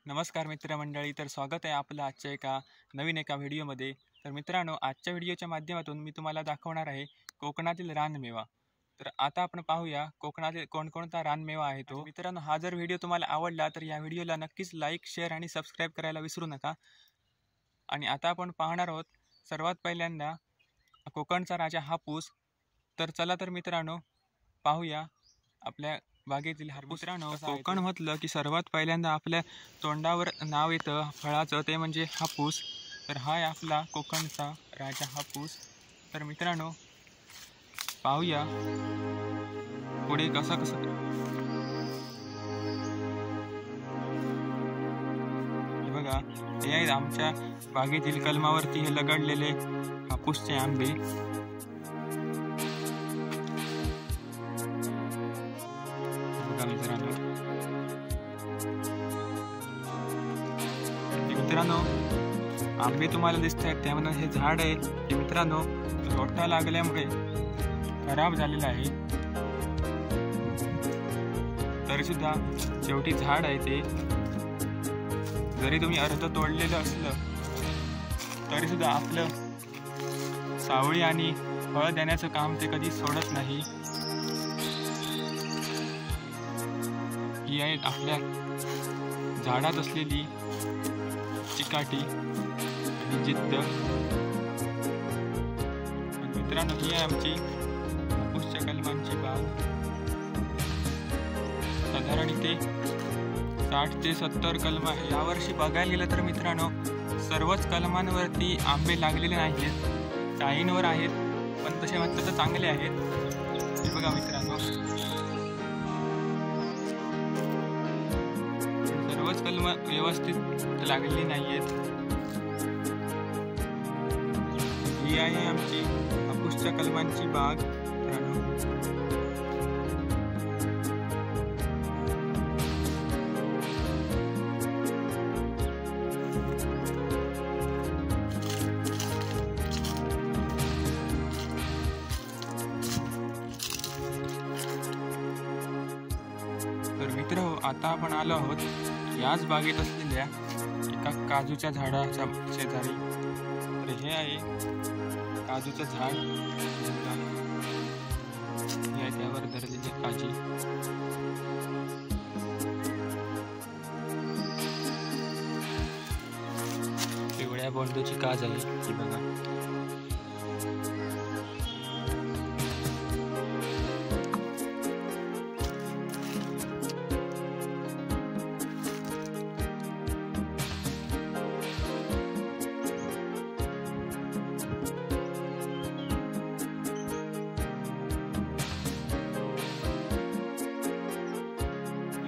नमस्कार मित्रमंडळी, तर स्वागत आहे आपलं आजच्या नवीन एका व्हिडिओमध्ये. तर मित्रांनो, आजच्या व्हिडिओच्या माध्यमातून मी तुम्हाला दाखवणार आहे कोकणातील रानमेवा. तर आता आपण पाहूया कोकणातील कोणकोणता रानमेवा आहे तो. मित्रांनो, हा जर व्हिडिओ तुम्हाला आवडला तर या व्हिडिओला नक्कीच लाईक, शेअर आणि सबस्क्राईब करायला विसरू नका. आणि आता आपण पाहणार आहोत सर्वात पहिल्यांदा कोकणचा राजा हापूस. तर चला तर मित्रांनो, पाहूया आपल्या बागेतील हापूस. मित्रांनो, कोकण म्हटलं की सर्वात पहिल्यांदा आपल्या तोंडावर नाव येतं फळाचं, ते म्हणजे हापूस. तर हा आहे आपला कोकणचा राजा हापूस. तर मित्रांनो, पाहूया पुढे कसं कसं. हे बघा, हे आहेत आमच्या बागेतील कलमावरती हे लगडलेले हापूसचे आंबे. मित्रांनो, आंबे तुम्हाला दिसत आहेत, त्यामध्ये हे झाड आहे की मित्रांनो रोटा लागल्यामुळे खराब झालेलं आहे. तरी सुद्धा शेवटी झाड आहे ते. जरी तुम्ही अर्ध तोडलेलं असलं तरी सुद्धा आपलं सावळी आणि फळ देण्याचं काम ते कधी सोडत नाही. ही आहेत आपल्या झाडात असलेली चिकाटी आणि जिद्द. मित्रांनो, ही आहे आमची हापूसच्या कलमांची बाग. साधारण इथे 60 ते 70 कलम आहे. यावर्षी बघायला गेलं तर मित्रांनो, सर्वच कलमांवरती आंबे लागलेले नाहीत, काहींवर आहेत, पण तसे म्हटलं तर चांगले आहेत. हे बघा मित्रांनो, सर्वच कलम व्यवस्थित लागलेली नाही आहेत. ही आहे आमची हापूसच्या कलमांची बाग. तर मित्र, आता आपण आलो आहोत याच बागेत असलेल्या एका काजूच्या झाडाच्या शेजारी. तर हे आहे काजूचं झाड. हे आहे त्यावर धरलेली काजी. पिवळ्या बोंडूची काज आहे ही बघा.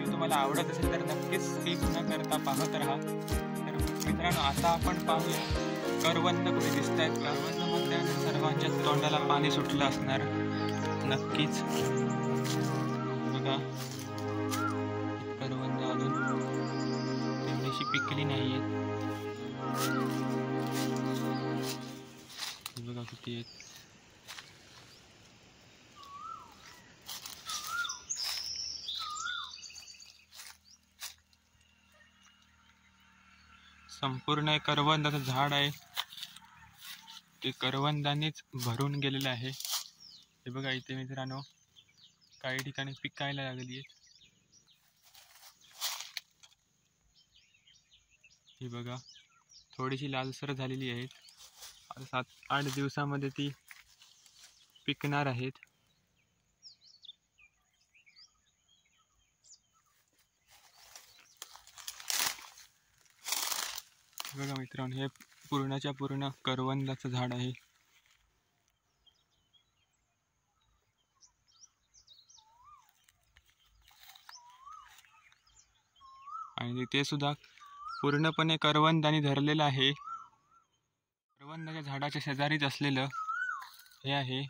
तुम्हाला आवडत असेल तर नक्कीच स्किप न करता पाहत राहा. तर मित्रांनो, आता आपण पाहूया करवंद कुठे दिसत आहेत. करवंद म्हटल्यानंतर सर्वांच्या तोंडाला पाणी सुटलं असणार नक्कीच. बघा, करवंद अजून तेवढीशी पिकली नाही आहेत. बघा किती आहेत. संपूर्ण करवंदाचं झाड आहे, ते करवंदानेच भरून गेलेलं आहे. हे बघा इथे मित्रांनो, काही ठिकाणी पिकायला लागली आहेत. ही बघा, थोडीशी लालसर झालेली आहेत. आता 7-8 दिवसामध्ये ती पिकणार आहेत. बघा मित्रांनो, हे पूर्णच्या पूर्ण करवंदाचं झाड आहे. आणि ते सुद्धा पूर्णपणे करवंदाने धरलेलं आहे. करवंदाच्या झाडाच्या शेजारीच असलेलं हे आहे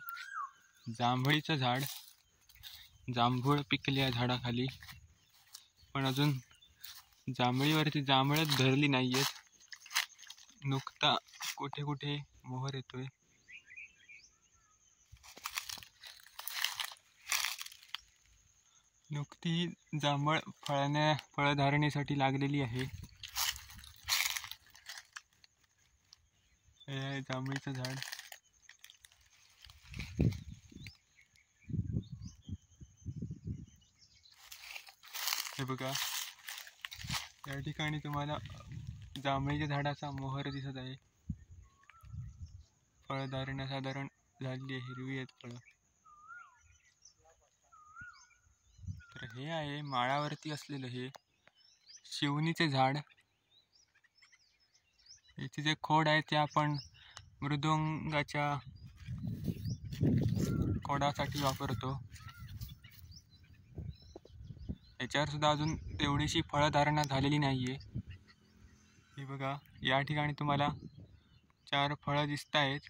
जांभळीचं झाड. जांभूळ पिकले या झाडाखाली, पण अजून जांभळीवरती जांभळच धरली नाही आहेत. नुकता कुठे कुठे मोहर येतोय. नुकती जांभळ फळधारणेसाठी लागलेली आहे. हे आहे जांभळीचं झाड. हे बघा, या ठिकाणी तुम्हाला जांभळीच्या झाडाचा मोहर दिसत आहे. फळधारणा साधारण झालेली आहे, हिरवी आहेत फळं. तर हे आहे माळावरती असलेलं हे शिवणीचे झाड. याचे जे खोड आहे ते आपण मृदुंगाच्या खोडासाठी वापरतो. याच्यावर सुद्धा अजून तेवढीशी फळधारणा झालेली नाहीये. हे बघा, या ठिकाणी तुम्हाला 4 फळं दिसत आहेत.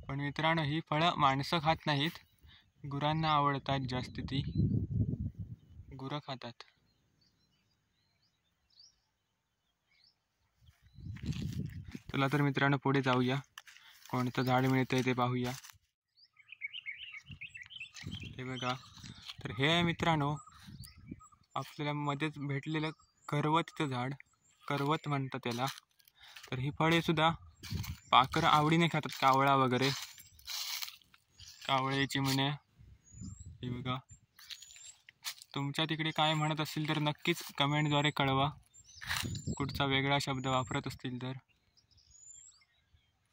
पण मित्रांनो, ही फळं माणसं खात नाहीत, गुरांना आवडतात जास्त. ती गुरं खातात. चला तर मित्रांनो, पुढे जाऊया, कोणतं झाड मिळतंय ते पाहूया. हे बघा, तर हे आहे मित्रांनो आपल्याला मध्येच भेटलेलं करवतचं झाड. करवत म्हणतात त्याला. तर ही फळे सुद्धा पाखरं आवडीने खातात, कावळा वगैरे, कावळे, चिमण्या. हे बघा, तुमच्या तिकडे काय म्हणत असतील तर नक्कीच कमेंटद्वारे कळवा, कुठचा वेगळा शब्द वापरत असतील तर.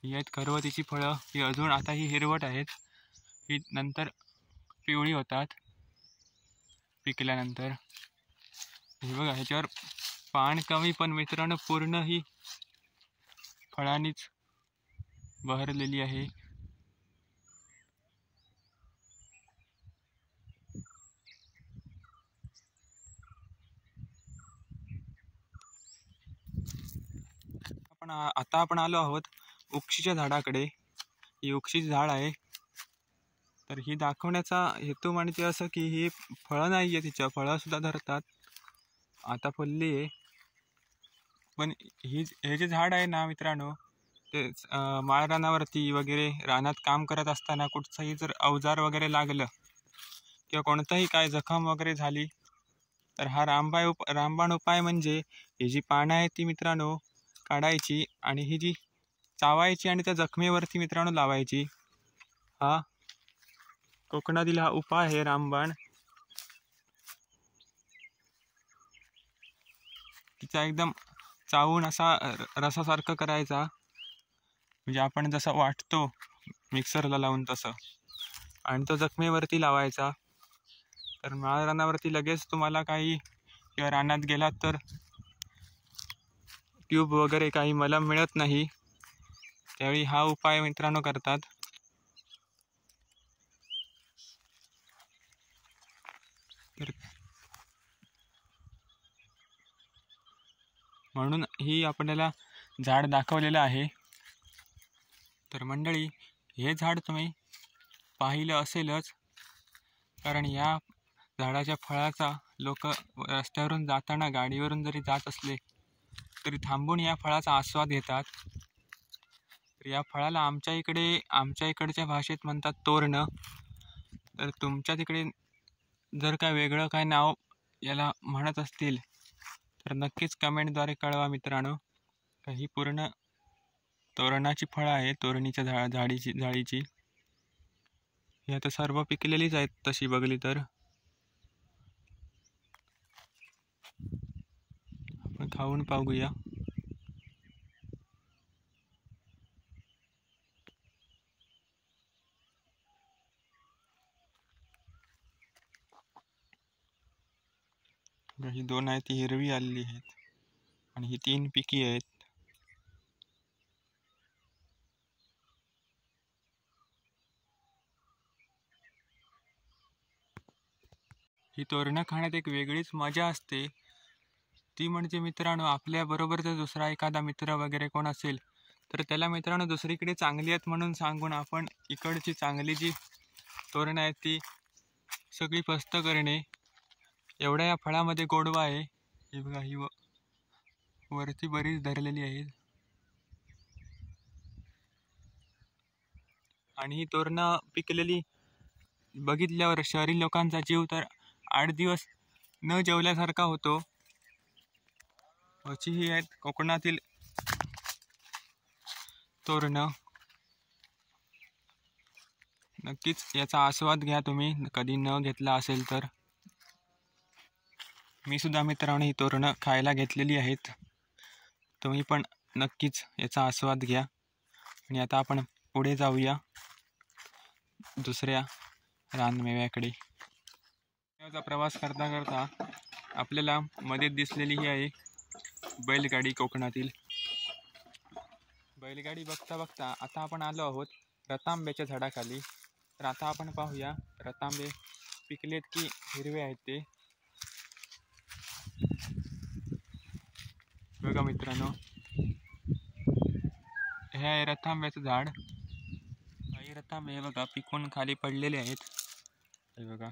ही आहेत करवतीची फळं. ही अजून आता ही हिरवट आहेत, ही नंतर पिवळी होतात पिकल्यानंतर. हे बघा, ह्याच्यावर पान कमी, पण मित्रांनो पूर्ण ही फळांनीच बहरलेली आहे. आता आपण आलो आहोत उक्षीच्या झाडाकडे. ही उक्षीचे झाड आहे. तर ही दाखवण्याचा हेतू म्हणजे असं की ही फळं नाही आहे, तिच्या फळं सुद्धा धरतात. आता फुलली आहे. पण हे जे झाड आहे ना मित्रांनो, ते माळरानावरती वगैरे रानात काम करत असताना कुठचंही जर अवजार वगैरे लागलं किंवा कोणताही काय जखम वगैरे झाली तर हा रामबाण उपाय म्हणजे ही जी पानं आहेत ती मित्रांनो काढायची आणि ही जी चावायची आणि त्या जखमेवरती मित्रांनो लावायची. हा कोकणातील हा उपाय आहे रामबाण. तिचा एकदम चावून असा रसासारखं करायचा, म्हणजे आपण जसं वाटतो मिक्सरला लावून तसं, आणि तो जखमेवरती लावायचा. तर माळ रानावरती लगेच तुम्हाला काही, किंवा रानात गेलात तर ट्यूब वगैरे काही मलम मिळत नाही, त्यावेळी हा उपाय मित्रांनो करतात. तर म्हणून ही आपल्याला झाड दाखवलेलं आहे. तर मंडळी, हे झाड तुम्ही पाहिलं असेलच, कारण या झाडाच्या फळाचा लोक रस्त्यावरून जाताना, गाडीवरून जरी जात असले तरी थांबून या फळाचा आस्वाद घेतात. तर या फळाला आमच्या इकडच्या भाषेत म्हणतात तोरणं. तर तुमच्या तिकडे जर काय वेगळं काय नाव याला म्हणत असतील तर नक्कीच कमेंटद्वारे कळवा मित्रांनो. ही पूर्ण तोरणाची फळं आहे, तोरणीच्या झाडीची. ही आता सर्व पिकलेलीच आहेत तशी बघली तर. आपण खाऊन पाहूया. ही 2 आहेत ती हिरवी आलेली आहेत आणि ही 3 पिकी आहेत. ही तोरणं खाण्यात एक वेगळीच मजा असते. ती म्हणजे मित्रांनो, आपल्या बरोबर जर दुसरा एखादा मित्र वगैरे कोण असेल तर त्याला मित्रांनो दुसरीकडे चांगली आहेत म्हणून सांगून आपण इकडची चांगली जी तोरणं आहेत ती सगळी फस्त करणे. एवढ्या या फळामध्ये गोडवा आहे. ही बघा, ही वरती बरीच धरलेली आहेत. आणि ही तोरणं पिकलेली बघितल्यावर शहरी लोकांचा जीव तर 8 दिवस न जेवल्यासारखा होतो. अशी ही आहेत कोकणातील तोरणं. नक्कीच याचा आस्वाद घ्या तुम्ही, कधी न घेतला असेल तर. मी सुद्धा मित्रांनो ही तोरणं खायला घेतलेली आहेत. तुम्ही पण नक्कीच याचा आस्वाद घ्या. आणि आता आपण पुढे जाऊया दुसऱ्या रानमेव्याकडे. याचा प्रवास करता करता आपल्याला मध्ये दिसलेली ही आहे बैलगाडी. कोकणातील बैलगाडी बघता बघता आता आपण आलो आहोत रतांब्याच्या झाडाखाली. तर आता आपण पाहूया रतांबे पिकलेत की हिरवे आहेत ते. बघा मित्रांनो, हे आहे रतांब्याचं झाड. काही रतांबे बघा पिकून खाली पडलेले आहेत, हे बघा.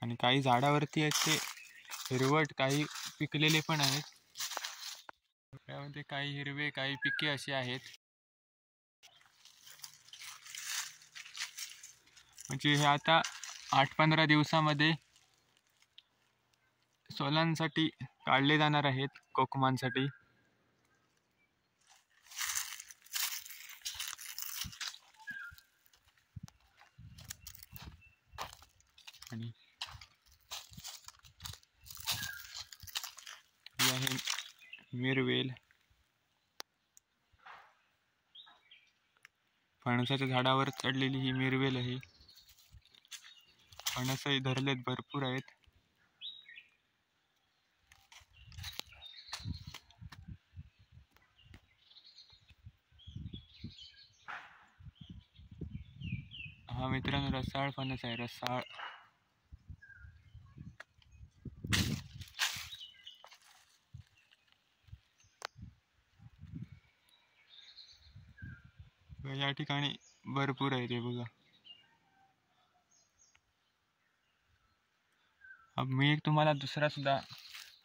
आणि काही झाडावरती आहेत ते हिरवट, काही पिकलेले पण आहेत. त्यामध्ये काही हिरवे, काही पिके असे आहेत. म्हणजे हे आता 8-15 दिवसामध्ये सोलांसाठी काढले जाणार आहेत, कोकमांसाठी. आणि ही आहे मिरवेल. फणसाच्या झाडावर चढलेली ही मिरवेल आहे. फणसही धरलेत, भरपूर आहेत. हा मित्रांनो रसाळ फणस आहे, रसाळ. या ठिकाणी भरपूर आहे ते बघा. मी एक तुम्हाला दुसरा सुद्धा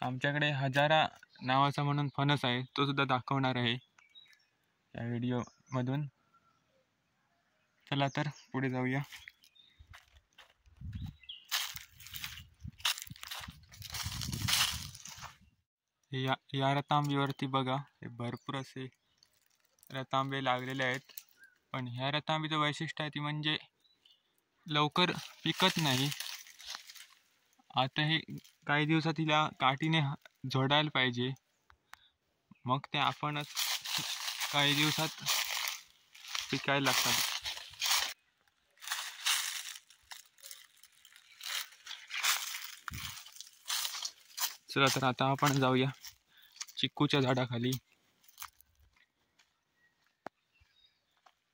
आमच्याकडे हजारा नावाचा म्हणून फणस आहे, तो सुद्धा दाखवणार आहे या व्हिडिओ मधून. चला तर पुढे जाऊया. या रतांबीवरती बघा, हे भरपूर असे रतांबे लागलेले आहेत. पण ह्या रतांबीचं वैशिष्ट्य आहे ती म्हणजे लवकर पिकत नाही. आता हे काही दिवसात तिला काठीने झोडायला पाहिजे, मग ते आपणच काही दिवसात पिकायला लागतात. चला तर आता आपण जाऊया चिक्कूच्या झाडाखाली.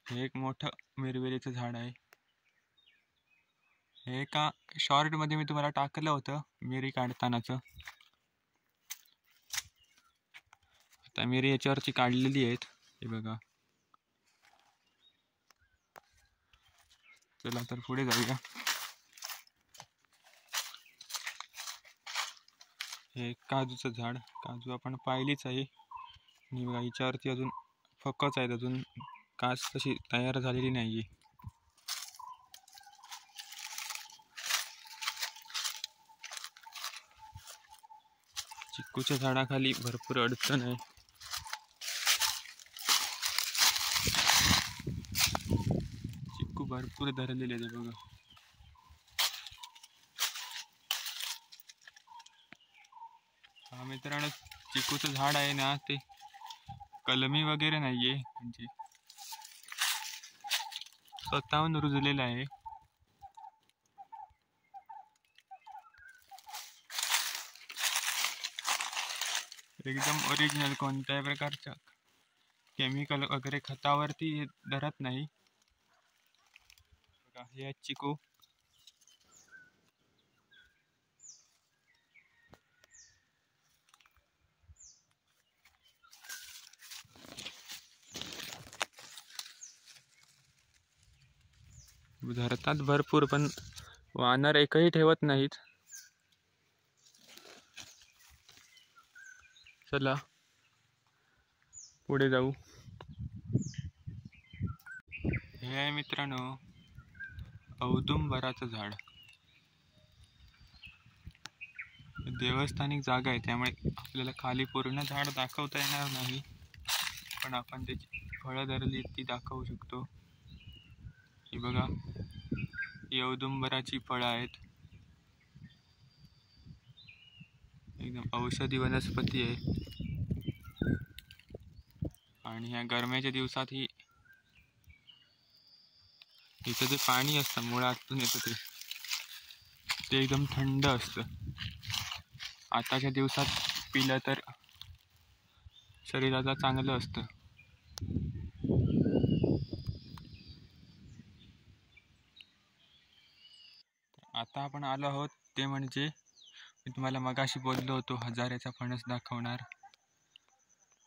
हे एक मोठं मिरवेलीचं झाड आहे. हे एका शॉर्ट मध्ये मी तुम्हाला टाकलं होतं मिरी काढतानाचं. आता मिरी याच्यावरची काढलेली आहेत, हे बघा. चला तर पुढे जाऊया. हे काजूचं झाड. काजू आपण पाहिलीच आहे. आणि बघा याच्यावरती अजून फकच आहेत, अजून कास तशी तयार झालेली नाहीये. चिक्कूच्या झाडाखाली भरपूर अडचण आहे. चिक्कू भरपूर धरलेले आहे बघा. हा मित्रांनो, चिक्कूचं झाड आहे ना, ते कलमी वगैरे नाहीये, म्हणजे स्वतःहून रुजलेलं आहे. एकदम ओरिजिनल, कोणत्याही प्रकारच्या केमिकल वगैरे खतावरती धरत नाही. बघा हे चिकू. धरतात भरपूर, पण वानर एकही ठेवत नाहीत. चला पुढे जाऊ. हे आहे मित्रांनो औदुंबराचं झाड. देवस्थानिक जागा आहे, त्यामुळे आपल्याला खाली पूर्ण झाड दाखवता येणार नाही, पण आपण त्याची फळं धरली ती दाखवू शकतो. ही बघा, ही औदुंबराची फळं आहेत. एकदम औषधी वनस्पती आहे. आणि ह्या गरम्याच्या दिवसात ही इथं जे पाणी असतं मुळातून येतं ते एकदम थंड असतं. आताच्या दिवसात पिलं तर शरीराला चांगलं असतं. आता आपण आलो आहोत ते म्हणजे मी तुम्हाला मगाशी बोललो होतो हजाऱ्याचा फणस दाखवणार.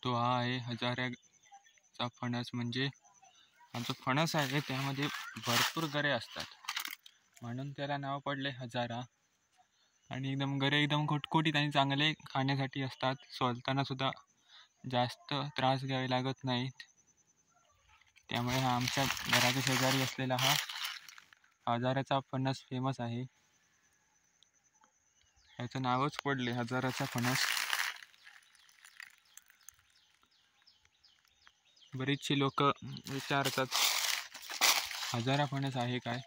तो हा आहे हजाऱ्याचा फणस. म्हणजे आमचा फणस आहे त्यामध्ये भरपूर गरे असतात म्हणून त्याला नाव पडले हजारा. आणि एकदम गरे एकदम खुटखुटीत आणि चांगले खाण्यासाठी असतात. सोलताना सुद्धा जास्त त्रास घ्यावे लागत नाहीत. त्यामुळे हा आमच्या घराच्या शेजारी असलेला हा हजाराचा फणस फेमस आहे. याचं नावच पडले हजाराचा फणस. बरीचशी लोक विचारतात हजारा फणस आहे काय.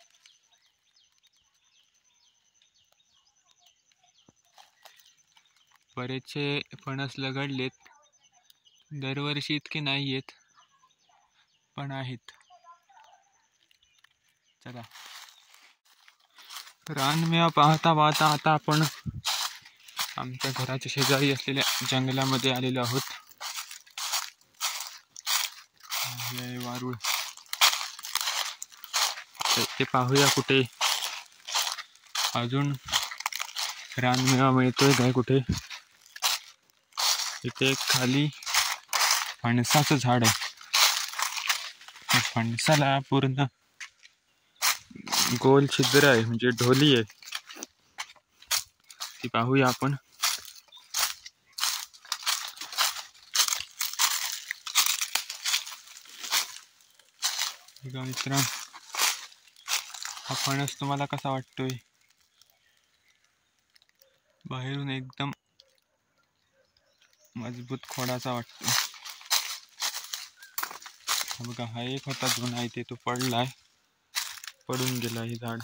बरेचसे फणस लगडलेत. दरवर्षी इतके नाही येत पण आहेत. चला, रानमेवा पाहता पाहता आता आपण आमच्या घराच्या शेजारी असलेल्या जंगलामध्ये आलेलो आहोत. वारुळ, ते पाहूया कुठे अजून रानमेवा मिळतोय काय कुठे. इथे एक खाली फणसाचं झाड आहे. फणसाला पूर्ण गोल छिद्र आहे म्हणजे ढोली आहे. ती पाहूया आपण. मित्रांनो, हा फणस तुम्हाला कसा वाटतोय? बाहेरून एकदम मजबूत खोडाचा वाटतो. बघा, हा एक होता जुना इथे, तो पडलाय, पडून गेला हे झाड.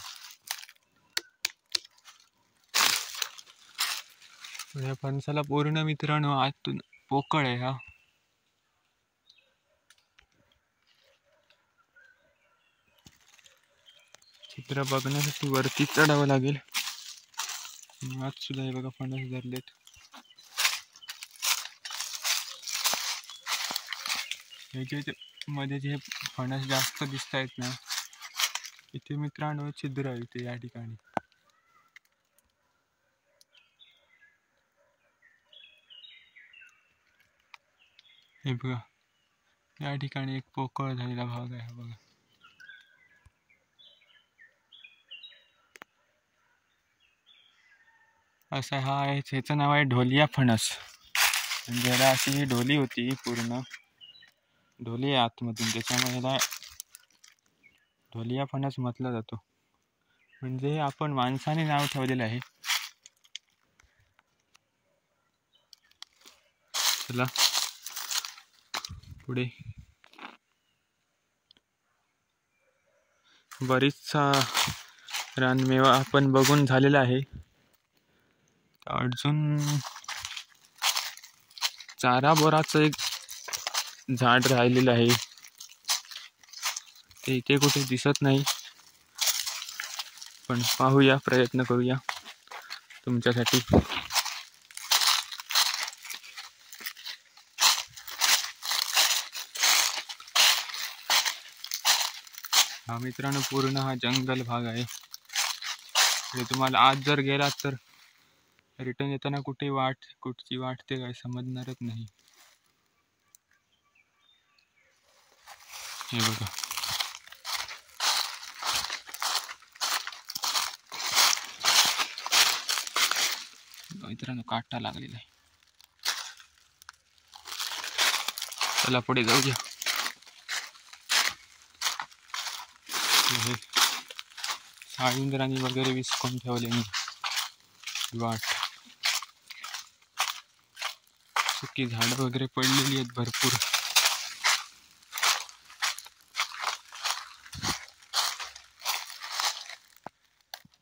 या फणसाला पूर्ण मित्रांनो आतून पोकळ आहे. हा चित्र बघण्यासाठी वरती चढावं लागेल. आत सुद्धा हे बघा फणस धरलेत. मध्ये जे फणस जास्त दिसत आहेत ना, इथे मित्रांनो छिद्र आहे इथे या ठिकाणी. हे बघा, या ठिकाणी एक पोकळ झालेला भाग आहे बघा. असा हा आहे. ह्याचं नाव आहे ढोलिया फणस. म्हणजे ह्याला अशी ढोली होती, पूर्ण ढोली आहे आतमधून, त्याच्यामुळे ह्याला ढोलिया फणस म्हटलं जातो. म्हणजे आपण माणसाने नाव ठेवलेलं आहे. चला पुढे. बरीचसा रानमेवा आपण बघून झालेला आहे. अजून चारा बोराचं एक झाड राहिलेलं आहे, ते इथे कुठे दिसत नाही, पण पाहूया, प्रयत्न करूया तुमच्यासाठी. हा मित्रांनो पूर्ण हा जंगल भाग आहे. तुम्हाला आज जर गेलात तर रिटर्न येताना कुठची वाट ते काय समजणारच नाही. हे बघा, मित्रांनो काटा लागलेला आहे. चला पुढे जाऊया. साळुंदरांनी वगैरे विस्कून ठेवले मी वाट. सुकी झाडं वगैरे पडलेली आहेत भरपूर.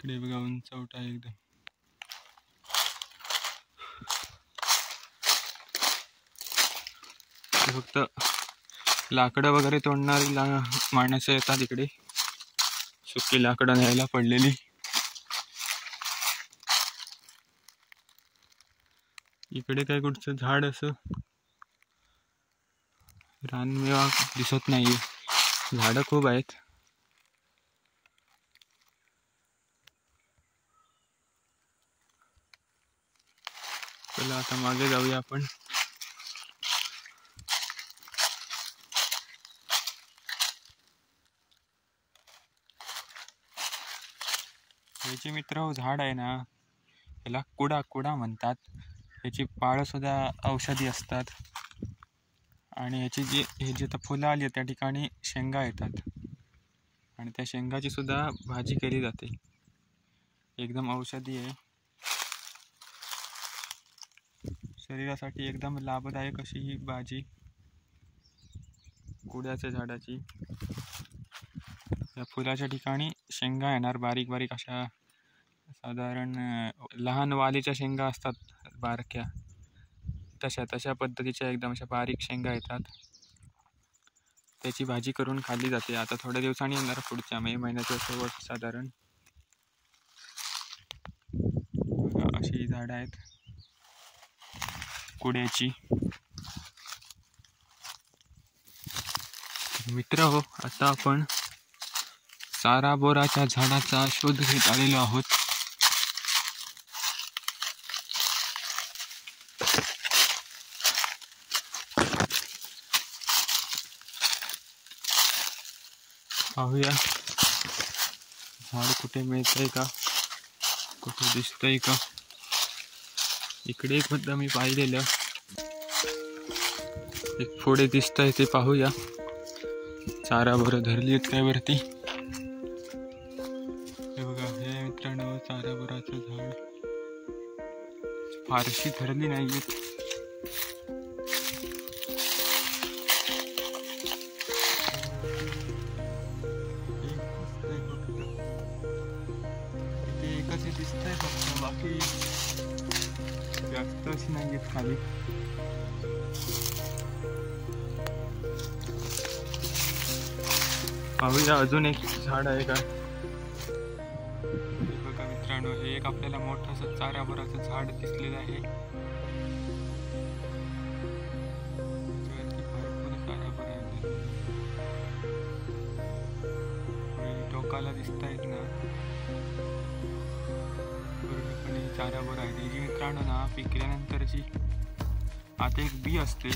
इकडे बघा उंचवटा आहे एकदम. फक्त लाकडं वगैरे तोडणारी माणसं येतात इकडे, सुकी लाकडं न्यायला पडलेली. इकडे काय कुठचं झाड असं रानमेवा दिसत नाहीये, झाडं खूप आहेत. चला आता मागे जाऊया आपण. याचे मित्र झाड आहे ना, याला कुडा म्हणतात. याची पाळं सुद्धा औषधी असतात आणि याची हे जे फुलं आली त्या ठिकाणी शेंगा येतात आणि त्या शेंगाची सुद्धा भाजी केली जाते. एकदम औषधी आहे, शरीरासाठी एकदम लाभदायक अशी ही भाजी कुड्याच्या झाडाची. या फुलाच्या ठिकाणी शेंगा येणार बारीक बारीक अशा, साधारण लहान वालीच्या शेंगा असतात बारक्या, तशा पद्धतीच्या एकदम अशा बारीक शेंगा येतात. त्याची भाजी करून खाल्ली जाते. आता थोड्या दिवसांनी येणार, पुढच्या मे महिन्याच्या शेवट साधारण. अशी झाडं आहेत कुड्याची. मित्र हो, आता आपण चाराबोराच्या झाडाचा शोध घेत आलेलो आहोत. पाहूया झाड कुठे मिळतंय का, कुठे दिसतंय का. इकडे एक मुद्दा मी पाहिलेलं, एक पुढे दिसतंय ते पाहूया. चाराबोरं धरली आहेत काय वरती. हे बघा, हे मित्रांनो चाराबोराचं झाड. फारशी धरली नाहीयेत. एकच दिसतंय फक्त, बाकी जास्त अशी नाही आहेत खाली. पाहूया अजून एक झाड आहे का. बघा मित्रांनो, हे एक आपल्याला मोठंसं चाराबोराचं झाड दिसलेलं आहे. भरपूर चाराबोर आहेत, टोकाला दिसत आहेत ना, पूर्णपणे चाराबोर आहेत. ही जी मित्रांनो ना, पिकल्यानंतरची आत एक बी असते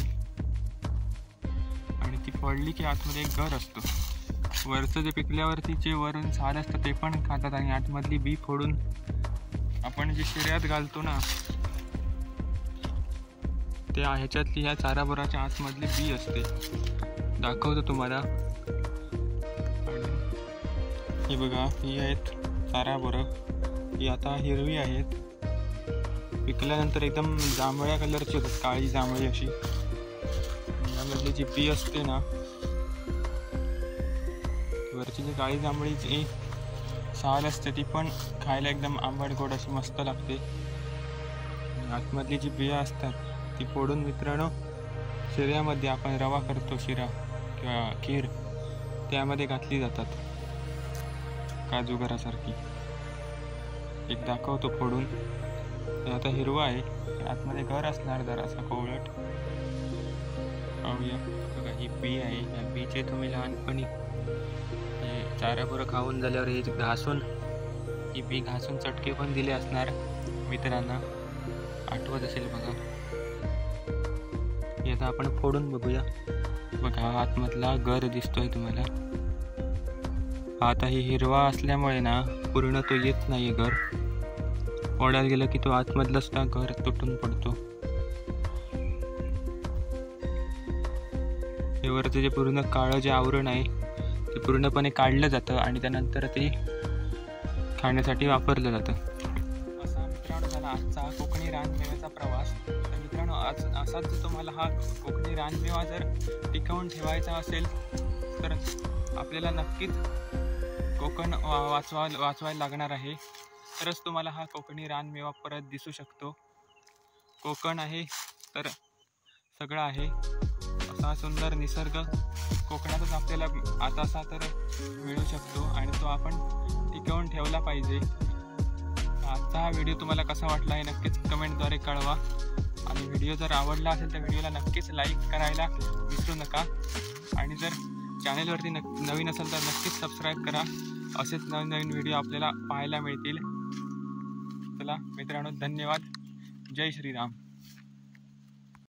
आणि ती पडली की आतमध्ये एक घर असतो. वरचं जे पिकल्यावरती जे वरून साल असतं ते पण खातात आणि आतमधली बी फोडून आपण जे शिऱ्यात घालतो ना, ते ह्याच्यातली ह्या चाराबोराच्या आतमधली बी असते. दाखवतो तुम्हाला. हे बघा, ही आहेत चाराबोरं. ही आता हिरवी आहेत, पिकल्यानंतर एकदम जांभळ्या कलरची होतात, काळी जांभळी अशी. यामधली जी बी असते ना, वरची जी काळी जांभळीची साल असते ती पण खायला एकदम आंबट गोड अशी मस्त लागते. आतमधली जी बिया असतात ती फोडून मित्रांनो शिऱ्यामध्ये, आपण रवा करतो शिरा किंवा खीर, त्यामध्ये घातली जातात काजूगरासारखी. एक दाखवतो फोडून. ते आता हिरवा आहे, आतमध्ये घर असणार जरासा कोवळट. पाहूया. बघा, ही बी आहे. या बीचे तुम्ही लहानपणी चाराबोरं खाऊन झाल्यावर हे घासून, ही बी घासून चटके पण दिले असणार मित्रांना, आठवत असेल बघा. हे आता आपण फोडून बघूया. बघा, आतमधला गर दिसतोय तुम्हाला. आता ही हिरवा असल्यामुळे ना पूर्ण तो येत नाही गर. फोडायला गेलं की तो आतमधला सुद्धा गर तुटून पडतो. हे वरचं जे पूर्ण काळं जे आवरण आहे ते पूर्णपणे काढलं जातं आणि त्यानंतर ते खाण्यासाठी वापरलं जातं. असा मित्रांनो झाला आजचा कोकणी रानमेव्याचा प्रवास. तर मित्रांनो, आज असाच जर तुम्हाला हा कोकणी रानमेवा जर टिकवून ठेवायचा असेल तर आपल्याला नक्कीच कोकण वाचवायला लागणार आहे, तरच तुम्हाला हा कोकणी रानमेवा परत दिसू शकतो. कोकण आहे तर सगळं आहे. असा सुंदर निसर्ग कोकणातच आपल्याला आता असा तर मिळू शकतो आणि तो आपण टिकवून ठेवला पाहिजे. आजचा हा व्हिडिओ तुम्हाला कसा वाटला हे नक्कीच कमेंटद्वारे कळवा. आणि व्हिडिओ जर आवडला असेल तर व्हिडिओला नक्कीच लाईक करायला विसरू नका. आणि जर चॅनलवरती नवीन असेल तर नक्कीच सबस्क्राईब करा. असेच नवीन नवीन व्हिडिओ आपल्याला पाहायला मिळतील. चला मित्रांनो, धन्यवाद. जय श्रीराम.